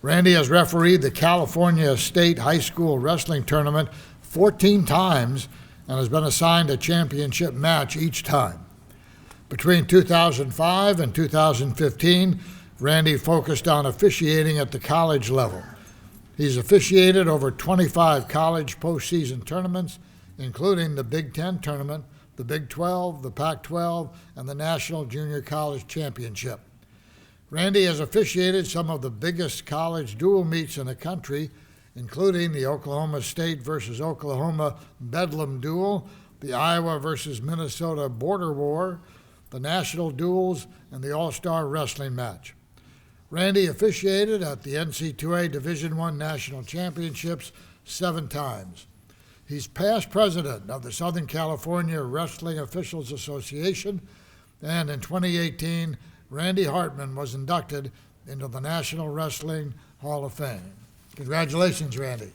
Randy has refereed the California State High School Wrestling Tournament 14 times and has been assigned a championship match each time. Between 2005 and 2015, Randy focused on officiating at the college level. He's officiated over 25 college postseason tournaments, including the Big Ten tournament, the Big 12, the Pac-12, and the National Junior College Championship. Randy has officiated some of the biggest college dual meets in the country, including the Oklahoma State versus Oklahoma Bedlam Duel, the Iowa versus Minnesota Border War, the National Duels, and the All-Star Wrestling Match. Randy officiated at the NC2A Division I National Championships 7 times. He's past president of the Southern California Wrestling Officials Association, and in 2018, Randy Hartman was inducted into the National Wrestling Hall of Fame. Congratulations, Randy.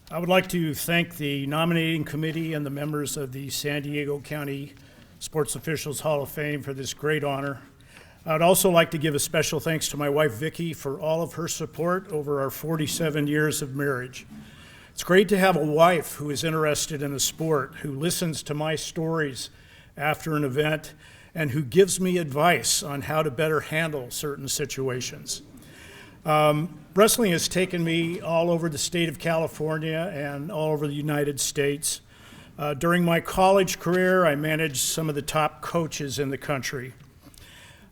I would like to thank the nominating committee and the members of the San Diego County Sports Officials Hall of Fame for this great honor. I would also like to give a special thanks to my wife, Vicki, for all of her support over our 47 years of marriage. It's great to have a wife who is interested in a sport, who listens to my stories after an event, and who gives me advice on how to better handle certain situations. Wrestling has taken me all over the state of California and all over the United States. During my college career, I managed some of the top coaches in the country.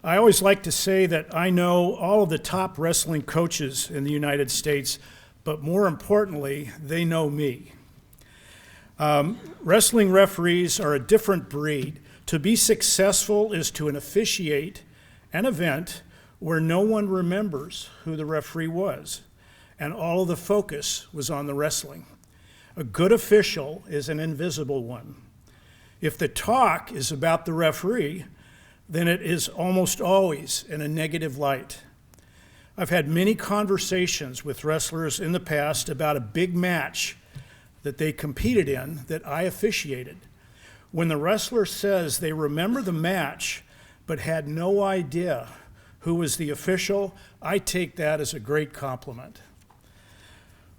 I always like to say that I know all of the top wrestling coaches in the United States, but more importantly, they know me. Wrestling referees are a different breed. To be successful is to officiate an event where no one remembers who the referee was, and all of the focus was on the wrestling. A good official is an invisible one. If the talk is about the referee, then it is almost always in a negative light. I've had many conversations with wrestlers in the past about a big match that they competed in that I officiated. When the wrestler says they remember the match but had no idea who was the official, I take that as a great compliment.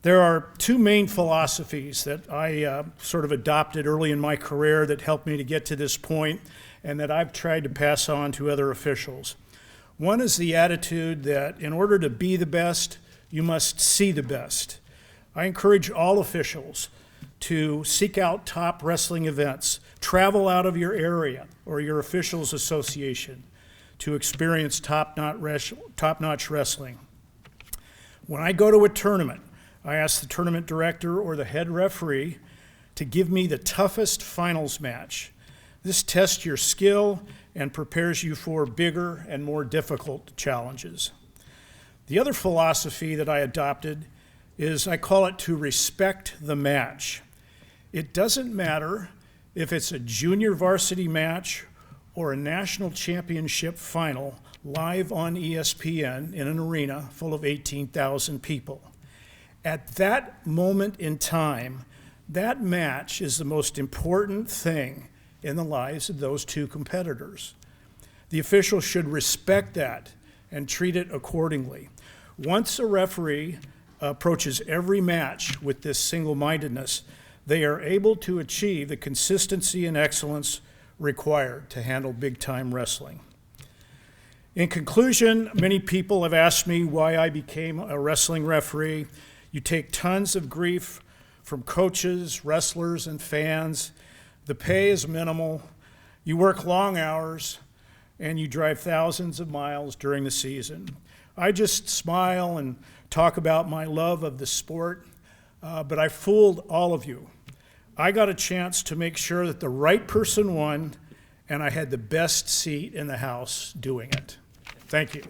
There are 2 main philosophies that I sort of adopted early in my career that helped me to get to this point and that I've tried to pass on to other officials. One is the attitude that in order to be the best, you must see the best. I encourage all officials to seek out top wrestling events, travel out of your area or your officials association to experience top-notch wrestling. When I go to a tournament, I ask the tournament director or the head referee to give me the toughest finals match. This tests your skill and prepares you for bigger and more difficult challenges. The other philosophy that I adopted is I call it to respect the match. It doesn't matter if it's a junior varsity match or a national championship final live on ESPN in an arena full of 18,000 people. At that moment in time, that match is the most important thing in the lives of those 2 competitors. The official should respect that and treat it accordingly. Once a referee approaches every match with this single-mindedness, they are able to achieve the consistency and excellence required to handle big-time wrestling. In conclusion, many people have asked me why I became a wrestling referee. You take tons of grief from coaches, wrestlers, and fans. The pay is minimal. You work long hours, and you drive thousands of miles during the season. I just smile and talk about my love of the sport, but I fooled all of you. I got a chance to make sure that the right person won, and I had the best seat in the house doing it. Thank you.